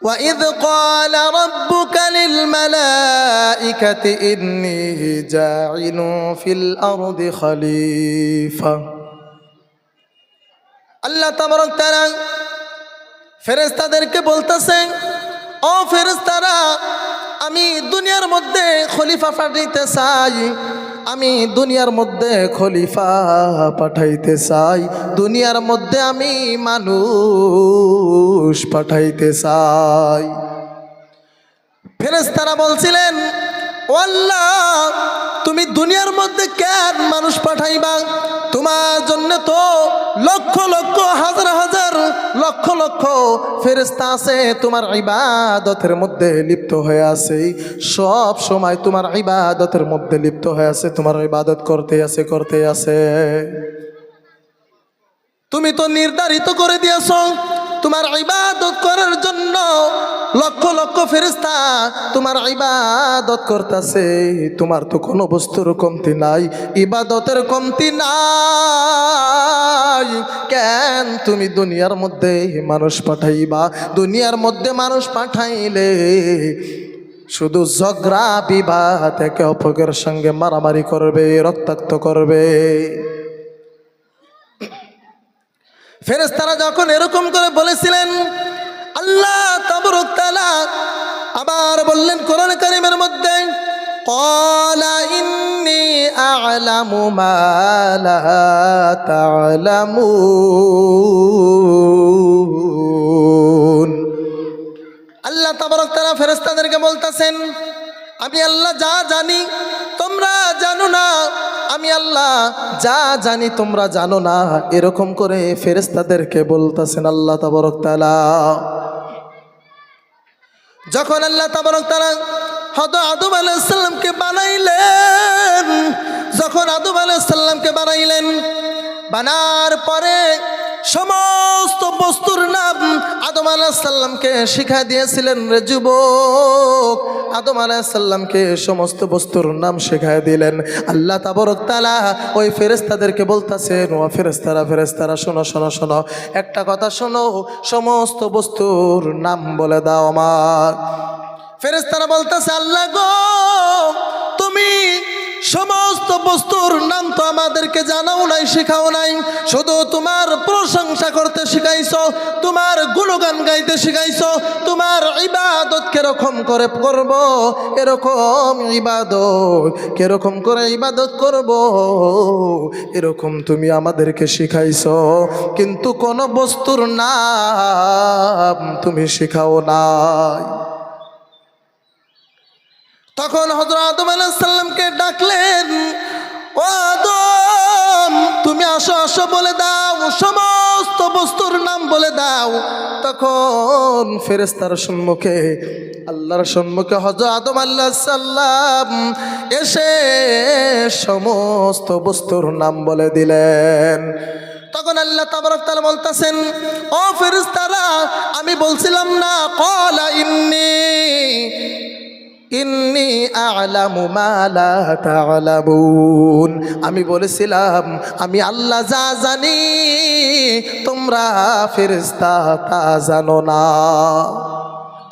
وَإِذْ قَالَ رَبُّكَ لِلْمَلَائِكَةِ إِنِّي جَاعِلٌ فِي الْأَرْضِ خَلِيفَةً। আল্লাহ তাবারক তাআলা ফেরেশতাদেরকে বলতেছেন, ও ফেরেশতারা, আমি দুনিয়ার মধ্যে খলিফা পাঠাইতে চাই, আমি দুনিয়ার মধ্যে খলিফা পাঠাইতে চাই, দুনিয়ার মধ্যে আমি মানুষ পাঠাইতে চাই। ফেরেশতারা বলছিলেন, ও আল্লাহ, তুমি দুনিয়ার মধ্যে কেন মানুষ পাঠাইবা? তোমার জন্য তো লক্ষ লক্ষ হাজার হাজার লক্ষ লক্ষ ফেরেশতা আছে, তোমার ইবাদতের মধ্যে লিপ্ত হয়ে আছে, সব সময় তোমার ইবাদতের মধ্যে লিপ্ত হয়ে আছে, তোমার ইবাদত করতে আছে। তুমি তো নির্ধারিত করে দিয়েছ তোমার ইবাদত করার জন্য লক্ষ লক্ষ ফেরেশতা তোমার ইবাদত করতেছে, তোমার তো কোনো বস্তুর কমতি নাই, ইবাদতের কমতি নাই, কেন তুমি দুনিয়ার মধ্যে মানুষ পাঠাইবা? দুনিয়ার মধ্যে মানুষ পাঠাইলে শুধু ঝগড়া বিবাদ, একে অপরের সঙ্গে মারামারি করবে, রক্তাক্ত করবে। ফেরেশতারা যখন এরকম করে বলেছিলেন, আল্লাহ তাবারক তাআলা আবার বললেন কোরআন কারীমের মধ্যে, ক্বালা ইন্নী আ'লামু মা লা তা'লামুন। আল্লাহ তাবারক তাআলা ফেরেশতাদেরকে বলতেছেন, আমি আল্লাহ যা জানি তোমরা জানো না, আমি আল্লাহ যা জানি তোমরা জানো না, এরকম করে ফেরেশতাদেরকে বলতেছেন আল্লাহ তাবারক তাআলা। যখন আল্লাহ তাবারক তাআলা হযরত আদম আলাইহিস সালামকে বানাইলেন, যখন আদম আলাইহিস সালামকে বানাইলেন, বানার পরে সমস্ত বস্তুর নাম আদম আলাইহিস সালামকে শিখা দিয়েছিলেন। রে যুবক, আদম আলাইহিস সালামকে সমস্ত বস্তুর নাম শিখায় দিলেন। আল্লাহ তাবারক তাআলা ওই ফেরেশতাদেরকে বলতেছেন, ও ফেরেশতারা শোনো, একটা কথা শোনো, সমস্ত বস্তুর নাম বলে দাও আমার। ফেরেশতারা বলতেছে, আল্লাহ গো, তুমি সমস্ত বস্তুর নাম তো আমাদেরকে জানাও নাই, শিখাও নাই, শুধু তোমার প্রশংসা করতে শিখাইছো, তোমার গুণগান গাইতে শিখাইছো, তোমার ইবাদত কিরকম করে করব, এরকম ইবাদত কিরকম করে ইবাদত করব, এরকম তুমি আমাদেরকে শিখাইছো, কিন্তু কোন বস্তুর নাম তুমি শিখাও নাই। তখন হযরত আদম আলাইহিস সালামকে ডাকলেন, ও আদম, তুমি আসো বলে দাও, সমস্ত বস্তুর নাম বলে দাও। তখন ফেরেশতার সম্মুখে, আল্লাহর সম্মুখে হযরত আদম আলাইহিস সালাম এসে সমস্ত বস্তুর নাম বলে দিলেন। তখন আল্লাহ তাবারক তাআলা বলতেছেন, ও ফেরেশতারা, আমি বলছিলাম না, ক্বালা ইন্নী আ'লামু মা লা তা'লামুন, আমি বলেছিলাম আমি আল্লাহ যা জানি তোমরা ফেরেশতা তা জানো না।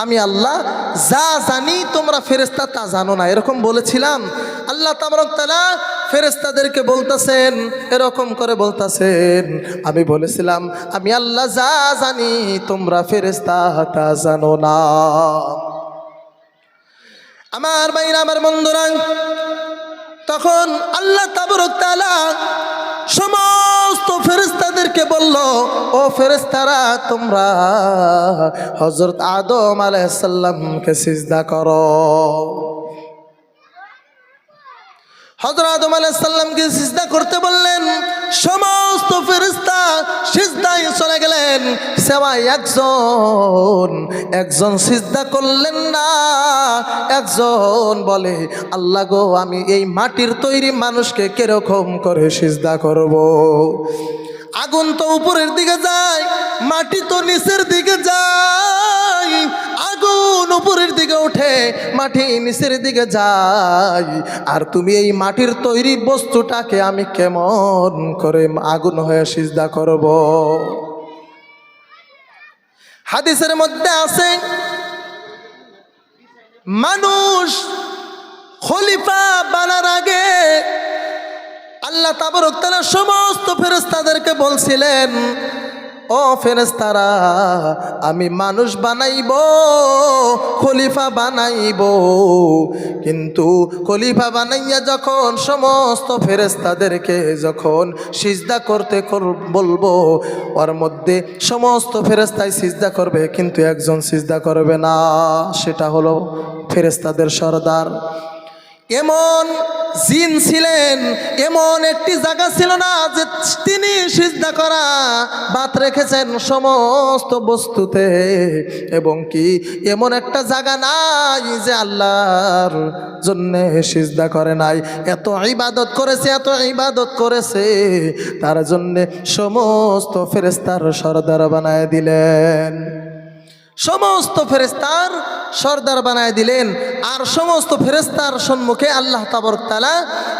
আমি আল্লাহ যা জানি তোমরা ফেরেশতা তা জানো না, এরকম বলেছিলাম। আল্লাহ তাবারক তাআলা ফেরেশতাদেরকে বলতেছেন, এরকম করে বলতেছেন, আমি বলেছিলাম আমি আল্লাহ যা জানি তোমরা ফেরেশতা তা জানো না। আমার ভাইরা, আমার বন্ধুরা, তখন আল্লাহ তাবারক তাআলা সমস্ত ফেরেশতাদেরকে বলল, ও ফেরেশতারা, তোমরা হযরত আদম আলাইহিস সালামকে সিজদা করো। হযরত আদম আলাইহিস সালামকে সিজদা করতে বললেন, সমস্ত ফেরেশতা সিজদায় চলে গেলেন, সেবাই একজন সিজদা করলেন না। একজন বলে, আল্লাহ গো, আমি এই মাটির তৈরি মানুষকে কিরকম করে সিজদা করব? আগুন তো উপরের দিকে যায়, মাটি তো নিচের দিকে যায়, আগুন উপরের দিকে ওঠে, মাটি নিচের দিকে যায়, আর তুমি এই মাটির তৈরি বস্তুটাকে আমি কেমন করে আগুন হয়ে সিজদা করব? হাদিসের মধ্যে আছে, মানুষ খলিফা বানার আগে আল্লাহ তাবারক তাআলা সমস্ত ফেরেশতাদেরকে বলছিলেন, ও ফেরেশতারা, আমি মানুষ বানাইব, খলিফা বানাইব। কিন্তু খলিফা বানাইয়া যখন সমস্ত ফেরেশতাদেরকে যখন সিজদা করতে বলবো, ওর মধ্যে সমস্ত ফেরেশতাই সিজদা করবে, কিন্তু একজন সিজদা করবে না, সেটা হলো ফেরেশতাদের সরদার। এমন জিন ছিলেন, এমন একটি জায়গা ছিল না যে তিনি সিজদা করা বাদ রেখেছেন সমস্ত বস্তুতে, এবং কি এমন একটা জায়গা নাই যে আল্লাহর জন্যে সিজদা করে নাই। এত ইবাদত করেছে, এত ইবাদত করেছে, তার জন্যে সমস্ত ফেরেশতার সরদার বানায় দিলেন, সমস্ত ফেরেশতার সরদার বানায় দিলেন। আর সমস্ত ফেরেশতার সম্মুখে আল্লাহ তাবারক তাআলা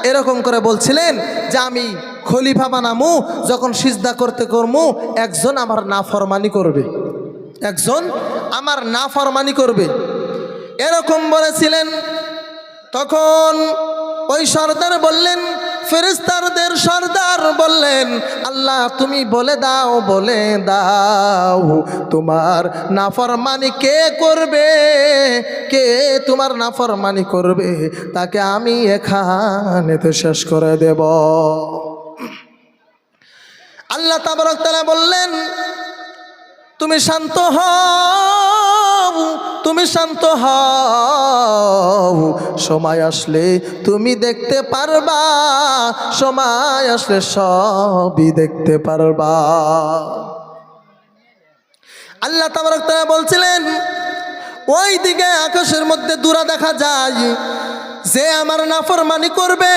এরকম করে বলছিলেন যে আমি খলিফা বানামু, যখন সিজদা করতে করমু একজন আমার নাফরমানি করবে, একজন আমার নাফরমানি করবে, এরকম বলেছিলেন। তখন ওই সরদার বললেন, ফেরেশতাদের সরদার বললেন, আল্লাহ তুমি বলে দাও, বলে দাও তোমার নাফরমানি কে করবে, কে তোমার নাফরমানি করবে, তাকে আমি এখানেতে শেষ করে দেব। আল্লাহ তাবারক তাআলা বললেন, তুমি শান্ত হও, তুমি শান্ত হও, সময় আসলে তুমি দেখতে পারবা, সময় আসলে সবই দেখতে পারবা। আল্লাহ তাবারক তাআলা বলছিলেন, ওই দিকে আকাশের মধ্যে দূরা দেখা যায়, যে আমার নাফরমানি করবে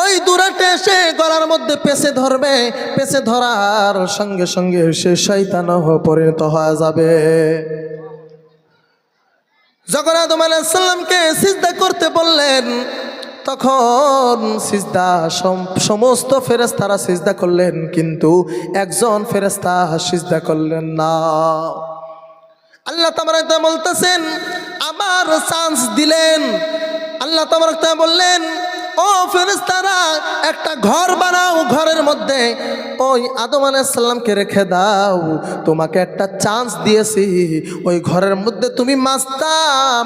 ওই দূরাটে এসে গলার মধ্যে পেঁচে ধরবে, পেঁচে ধরার সঙ্গে সঙ্গে সে শয়তান পরিণত হয়ে যাবে। যখন আদম আলাইহিস সালামকে সিজদা করতে বললেন, তখন সিজদা সমস্ত ফেরেশতারা সিজদা করলেন, কিন্তু একজন ফেরেশতা সিজদা করলেন না। আল্লাহ তাবারক তাআলা বলতেছেন, আবার চান্স দিলেন। আল্লাহ তাবারক তাআলা বললেন, ও ফেরেশতারা, একটা ঘর বানাও, ঘরের মধ্যে ওই আদম আলাইহিস সালামকে রেখে দাও, তোমাকে একটা চান্স দিয়েছি, ওই ঘরের মধ্যে তুমি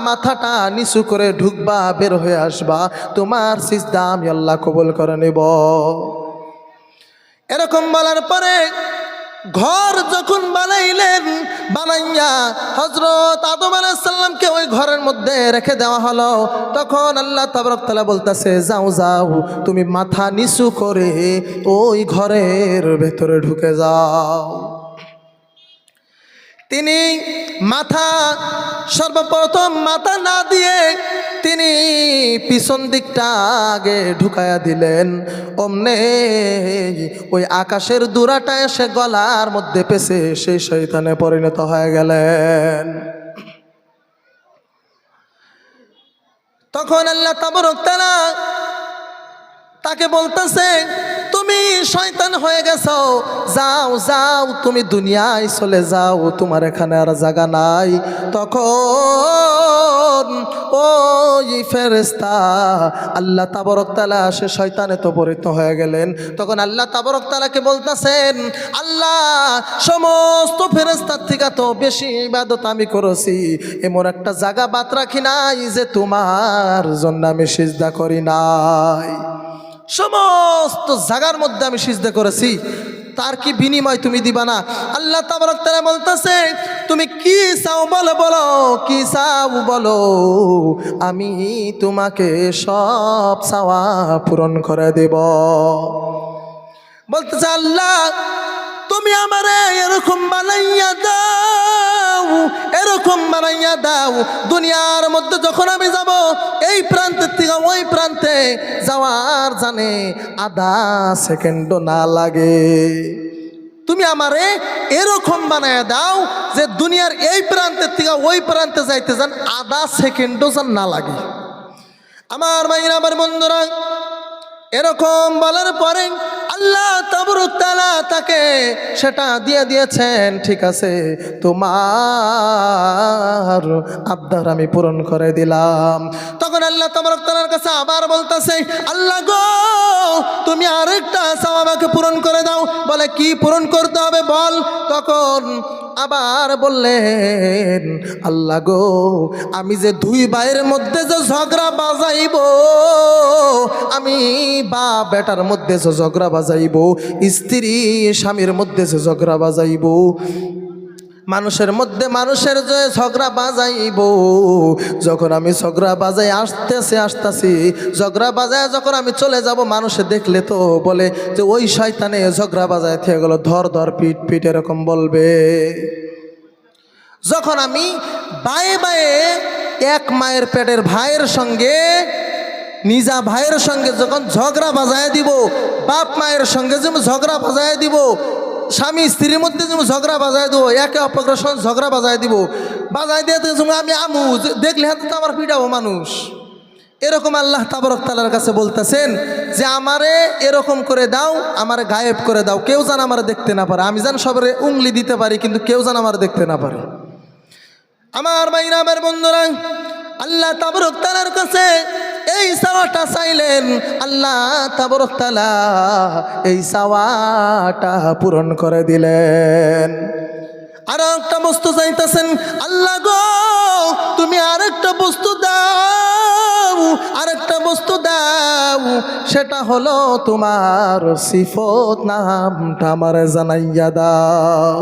মাথাটা নিচু করে ঢুকবা, বের হয়ে আসবা, তোমার সিজদা আমি আল্লাহ কবুল করে নেব। এরকম বলার পরে ঘর যখন বানাইলেন, বানাইয়া হযরত আদম আলাইহিস সালামকে ওই ঘরের মধ্যে রেখে দেওয়া হলো। তখন আল্লাহ তাবারক তাআলা বলতেছে, যাও যাও, তুমি মাথা নিচু করে ওই ঘরের ভেতরে ঢুকে যাও। তিনি মাথা সর্বপ্রথম মাথা না দিয়ে তিনি পিছন দিকটা আগে ঢুকায়া দিলেন। অমনে ওই আকাশের দূরাটা এসে গলার মধ্যে পেছে সেই শয়তানে পরিণত হয়ে গেলেন। তখন আল্লাহ তাবারক তাআলা তাকে বলতেছে, তুমি শয়তান হয়ে গেছো, যাও যাও, তুমি দুনিয়ায় চলে যাও, তোমার এখানে আর জায়গা নাই। তখন ওই ফেরেশতা আল্লাহ তাবারক তাআলা সে শয়তানে তো পরিণত হয়ে গেলেন। তখন আল্লাহ তাবারক তাআলাকে বলতেছেন, আল্লাহ সমস্ত ফেরেশতার থেকে তো বেশি ইবাদত আমি করেছি, এমন একটা জায়গা বাদ রাখি নাই যে তোমার জন্য আমি সিজদা করি নাই। সমস্ত জায়গার মধ্যে আমি সিজদা করেছি, তার কি বিনিময় তুমি দিবা না? আল্লাহ তাবারক তাআলা বলতেছে, তুমি কি চাও বলো, বলো কি চাও বলো, আমি তোমাকে সব চাওয়া পূরণ করে দেব। বলতেছে, আল্লাহ তুমি আমারে এরকম বানাইয়া দাও, এরকম বানাইয়া দাও, দুনিয়ার মধ্যে যখন আমি যাব, এই প্রান্তের থেকে ওই প্রান্তে যাওয়ার জানে আধা সেকেন্ডও না লাগে। তুমি আমারে এরকম বানাইয়া দাও যে দুনিয়ার এই প্রান্তের থেকে ওই প্রান্তে যাইতে যান আধা সেকেন্ডও যেন না লাগে। আমার ভাইরা, আমার বন্ধুরা, এরকম বলার পরে আল্লাহ তাবারক তাআলা তাকে সেটা দিয়ে দিয়েছেন। ঠিক আছে, তোমার আবদার আমি পূরণ করে দিলাম। তখন আল্লাহ তাবারক তাআলার কাছে আবার বলতেছে, আল্লাহ গো তুমি আরেকটা চাওয়া আমাকে পূরণ করে দাও। বলে কি পূরণ করতে হবে বল। তখন আবার বললেন, আল্লাহ গো আমি যে দুই ভাইয়ের মধ্যে যে ঝগড়া বাজাইব, আমি বাপ বেটার মধ্যে যে ঝগড়া বাজাইব, স্ত্রী স্বামীর মধ্যে যে ঝগড়া বাজাইব, মানুষের মধ্যে মানুষের যে ঝগড়া বাজাইব, যখন আমি ঝগড়া বাজাই আসতেছি ঝগড়া বাজায় যখন আমি চলে যাব, মানুষে দেখলে তো বলে যে ওই শয়তানে ঝগড়া বাজায় থেকে গেল, ধর ধর পিট পিট এরকম বলবে। যখন আমি বায়ে বায়ে এক মায়ের পেটের ভাইয়ের সঙ্গে নিজা ভাইয়ের সঙ্গে যখন ঝগড়া বাজায় দিব, বাপ মায়ের সঙ্গে যেমন ঝগড়া বাজায় দিব, স্বামী স্ত্রীর মধ্যে যেমন ঝগড়া বাজায় দেবো, একে অপরের সঙ্গে ঝগড়া বাজায় দিব, বাজায় দিয়ে আমি আমু দেখলে হাতে তো আমার পিটাবো মানুষ। এরকম আল্লাহ তাবারক তাআলার কাছে বলতেছেন যে আমারে এরকম করে দাও, আমারে গায়েব করে দাও, কেউ যেন আমার দেখতে না পারে। আমি যেন সবারে উংলি দিতে পারি, কিন্তু কেউ যেন আমার দেখতে না পারে। আমার ভাইরা আমার বন্ধুরা, আল্লাহ তাবারক তাআলার কাছে এই চাওয়াটা চাইলেন। আল্লাহ তাবারক তাআলা এই চাওয়াটা পূরণ করে দিলেন। আর একটা বস্তু চাইতেছেন, আল্লাহ গো তুমি আরেকটা বস্তু দাও, আরেকটা বস্তু দাও, সেটা হলো তোমার সিফত নামটা আমারে জানাইয়া দাও।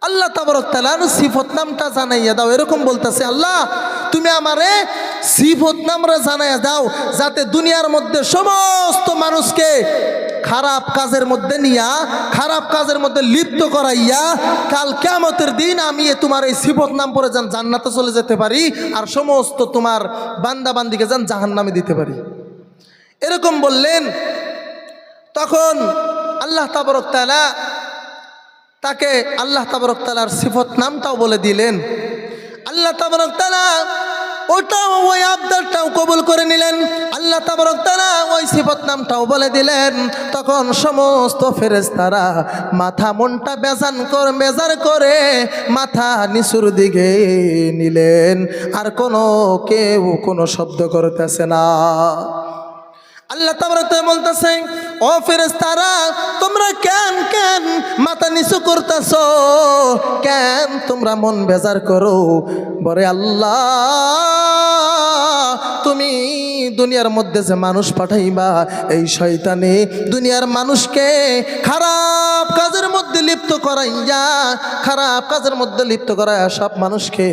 আল্লাহ তাবারক তাআলার সিফত নামটা জানাইয়া দাও, এরকম বলতেছে, আল্লাহ তুমি আমারে সিফত নামটা জানাইয়া দাও, যাতে দুনিয়ার মধ্যে সমস্ত মানুষকে খারাপ কাজের মধ্যে নিয়া, খারাপ কাজের মধ্যে লিপ্ত করাইয়া, কাল কিয়ামতের দিন আমি তোমার এই সিফত নাম পরে যেন জান্নাতে চলে যেতে পারি, আর সমস্ত তোমার বান্দা বান্দিকে যেন জাহান্নামে দিতে পারি। এরকম বললেন। তখন আল্লাহ তাবারক তাআলা তাকে আল্লাহ তাবারক তাআলার সিফত নামটাও বলে দিলেন। আল্লাহ তাবারক তাআলা ওটাও ওই আবদারটাও কবুল করে নিলেন। আল্লাহ তাবারক তাআলা ওই সিফত নামটাও বলে দিলেন। তখন সমস্ত ফেরেশতারা মাথা মনটা বেজার করে মাথা নিচুর দিকে নিলেন, আর কেউ কোনো শব্দ করতেছে না। আল্লাহ তাবারক তাআলা বলতেছেন, ও ফেরেশতারা তোমরা কেন মাথা নিচু করতেছো, কেন তোমরা মন বেজার করো? বলে আল্লাহ তুমি দুনিয়ার মধ্যে যে মানুষ পাঠাইবা, এই শয়তানে দুনিয়ার মানুষকে খারাপ কাজের মধ্যে লিপ্ত করাইয়া, খারাপ কাজের মধ্যে লিপ্ত করাইয়া সব মানুষকে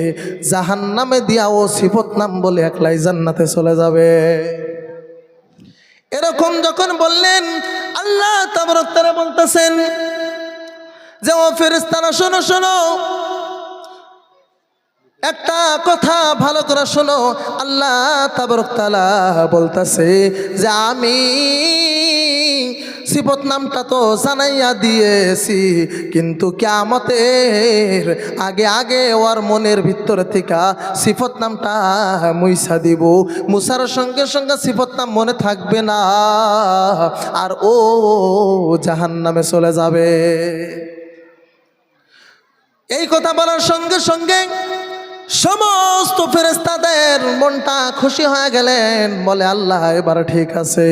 জাহান্নামে দিয়া ও সিফত নাম বলে একলাই জান্নাতে চলে যাবে। এরকম যখন বললেন, আল্লাহ তাবারক তাআলা বলতেছেন যে ও ফেরেশতারা শোনো শোনো, একটা কথা ভালো করে শোনো। আল্লাহ তাবারক তাআলা বলতেছে যে আমি সিফত নামটা তো জানাইয়া দিয়েছি, কিন্তু কিয়ামতের আগে ওর মনের ভিতর থেকে সিফত নামটা মুইসা দিব। মুসার সঙ্গে সঙ্গে সিফত নাম মনে থাকবে না, আর ও জাহান্নামে চলে যাবে। এই কথা বলার সঙ্গে সঙ্গে সমস্ত ফেরেশতাদের মনটা খুশি হয়ে গেলেন। বলে আল্লাহ এবার ঠিক আছে।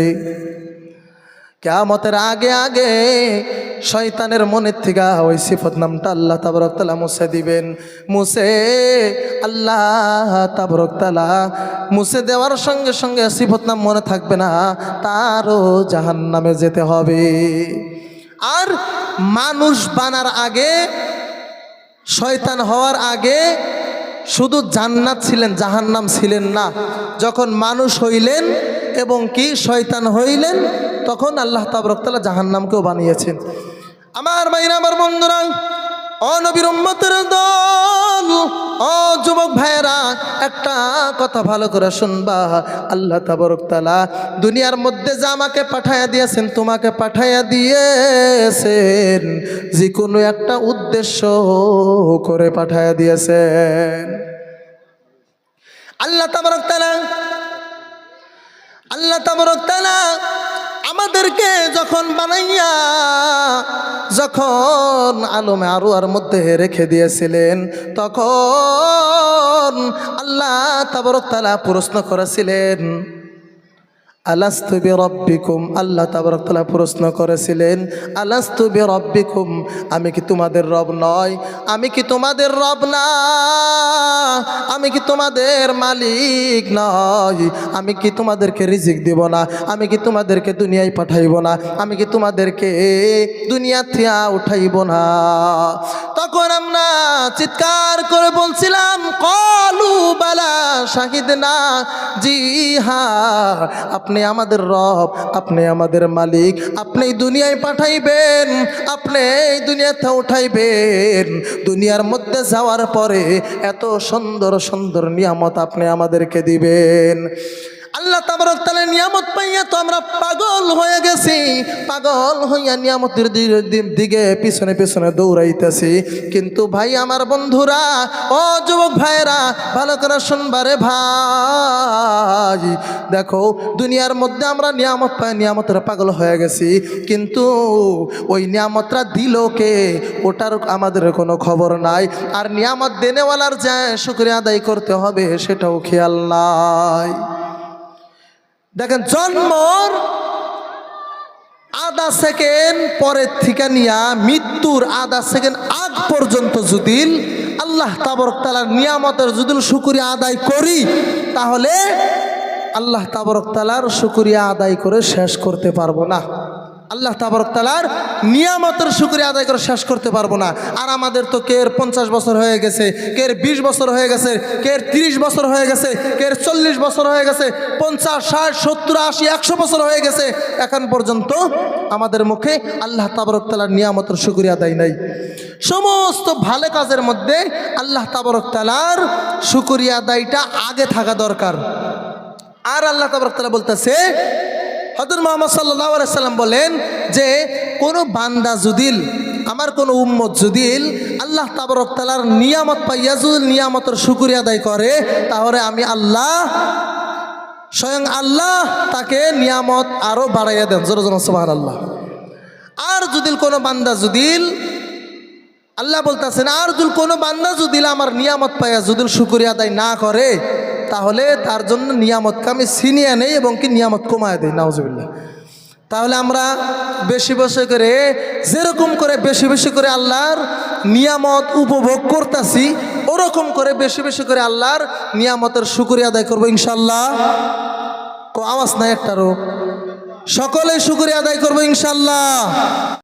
কিয়ামতের আগে শয়তানের মনের থেকে ওই সিফত নামটা আল্লাহ তাবারক তাআলা মুছে দিবেন। মুছে আল্লাহ তাবারক তাআলা মুছে দেওয়ার সঙ্গে সঙ্গে সিফত নাম মনে থাকবে না, তারও জাহান্নামে যেতে হবে। আর মানুষ বানার আগে, শয়তান হওয়ার আগে শুধু জান্নাত ছিলেন, জাহান্নাম ছিলেন না। যখন মানুষ হইলেন এবং কি শয়তান হইলেন, তখন আল্লাহ তাবারক তাআলা জাহান্নামকেও বানিয়েছেন। আমার ভাইরা আমার বন্ধুরা, ও নবীর উম্মতের দল, ও যুবক ভাইয়েরা, একটা কথা ভালো করে শুনবা। আল্লাহ তাবারক তাআলা দুনিয়ার মধ্যে যা আমাকে পাঠাইয়া দিয়েছেন, তোমাকে পাঠাইয়া দিয়েছেন, যে কোনো একটা উদ্দেশ্য করে পাঠাইয়া দিয়েছেন। আল্লাহ তাবারক তাআলা আমাদেরকে যখন বানাইয়া যখন আলমে আরওয়ার মধ্যে রেখে দিয়েছিলেন, তখন আল্লাহ তাবারক তাআলা প্রশ্ন করেছিলেন, আলাস্তু বিরব্বিকুম, আল্লাহ তাবারক তাআলা প্রশ্ন করেছিলেন, আলাস্তু বিরব্বিকুম, আমি কি তোমাদের রব নয়? আমি কি তোমাদের রব না? আমি কি তোমাদের মালিক নয়? আমি কি তোমাদেরকে রিজিক দিব না? আমি কি তোমাদেরকে দুনিয়ায় পাঠাইব না? আমি কি তোমাদেরকে দুনিয়া থেকে উঠাইব না? তখন আমরা চিৎকার করে বলছিলাম, ক্বালু বালা শাহিদনা, জি হ্যাঁ, আপনি আমাদের রব, আপনি আমাদের মালিক, আপনি দুনিয়ায় পাঠাইবেন, আপনি এই দুনিয়াতে উঠাইবেন। দুনিয়ার মধ্যে যাওয়ার পরে এত সুন্দর সুন্দর নিয়ামত আপনি আমাদেরকে দিবেন। আল্লাহ তাবারক তাআলা নিয়ামত পাইয়া তো আমরা পাগল হয়ে গেছি, পাগল হইয়া নিয়ামতের দিকে পিছনে পিছনে দৌড়াইতেছি। কিন্তু ভাই আমার বন্ধুরা, ও যুবক ভাইরা, ভালো করে শুনবারে ভাই, দেখো দুনিয়ার মধ্যে আমরা নিয়ামত পাই, নিয়ামতের পাগল হয়ে গেছি, কিন্তু ওই নিয়ামতটা দিল কে ওটার আমাদের কোনো খবর নাই। আর নিয়ামত দেনেওয়ালার যে শুকরিয়া আদায় করতে হবে সেটাও খেয়াল নাই। দেখেন, জন্মর আধা সেকেন্ড পরের থেকে নিয়া মৃত্যুর আধা সেকেন্ড আগ পর্যন্ত যদি আল্লাহ তাবারক তাআলার নিয়ামতের যদি শুকরিয়া আদায় করি, তাহলে আল্লাহ তাবারক তাআলার শুকরিয়া আদায় করে শেষ করতে পারবো না। আল্লাহ তাবারক তাআলার নিয়ামতের শুকরিয়া আদায় করে শেষ করতে পারবো না। আর আমাদের তো কের 50 বছর হয়ে গেছে, কের 20 বছর হয়ে গেছে, কের 30 বছর হয়ে গেছে, কের 40 বছর হয়ে গেছে, 50, 60, 70, 80, 100 বছর হয়ে গেছে, এখন পর্যন্ত আমাদের মুখে আল্লাহ তাবারক তাআলার নিয়ামতের শুকরিয়া আদায় নাই। সমস্ত ভালো কাজের মধ্যে আল্লাহ তাবারক তাআলার শুকরিয়া আদায়টা আগে থাকা দরকার। আর আল্লাহ তাবারক তাআলা বলতেছে, হযরত মুহাম্মদ সাল্লাল্লাহু আলাইহি সাল্লাম বলেন যে কোনো বান্দা যদি, আমার কোনো উম্মত যদি আল্লাহ তাবারক তাআলার নিয়ামত পাইয়া যদি নিয়ামতের শুকরিয়া আদায় করে, তাহলে আমি আল্লাহ, স্বয়ং আল্লাহ তাকে নিয়ামত আরো বাড়াইয়া দেন। জোরে জোরে সুবহানাল্লাহ। আর যদি কোনো বান্দা যদি, আল্লাহ বলতেছেন, আর যদি কোনো বান্দা যদি আমার নিয়ামত পাইয়া যদি শুকরিয়া আদায় না করে, তাহলে তার জন্য নিয়ামতকে আমি ছিনিয়ে নেই এবং কি নিয়ামত কমায় দেই। নাউজুবিল্লাহ। তাহলে আমরা বেশি বেশি করে, যেরকম করে বেশি বেশি করে আল্লাহর নিয়ামত উপভোগ করতেছি, ওরকম করে বেশি বেশি করে আল্লাহর নিয়ামতের শুকরিয়া আদায় করবো ইনশাল্লাহ। আওয়াজ নাই একটারও, সকলে শুকরিয়া আদায় করবো ইনশাল্লাহ।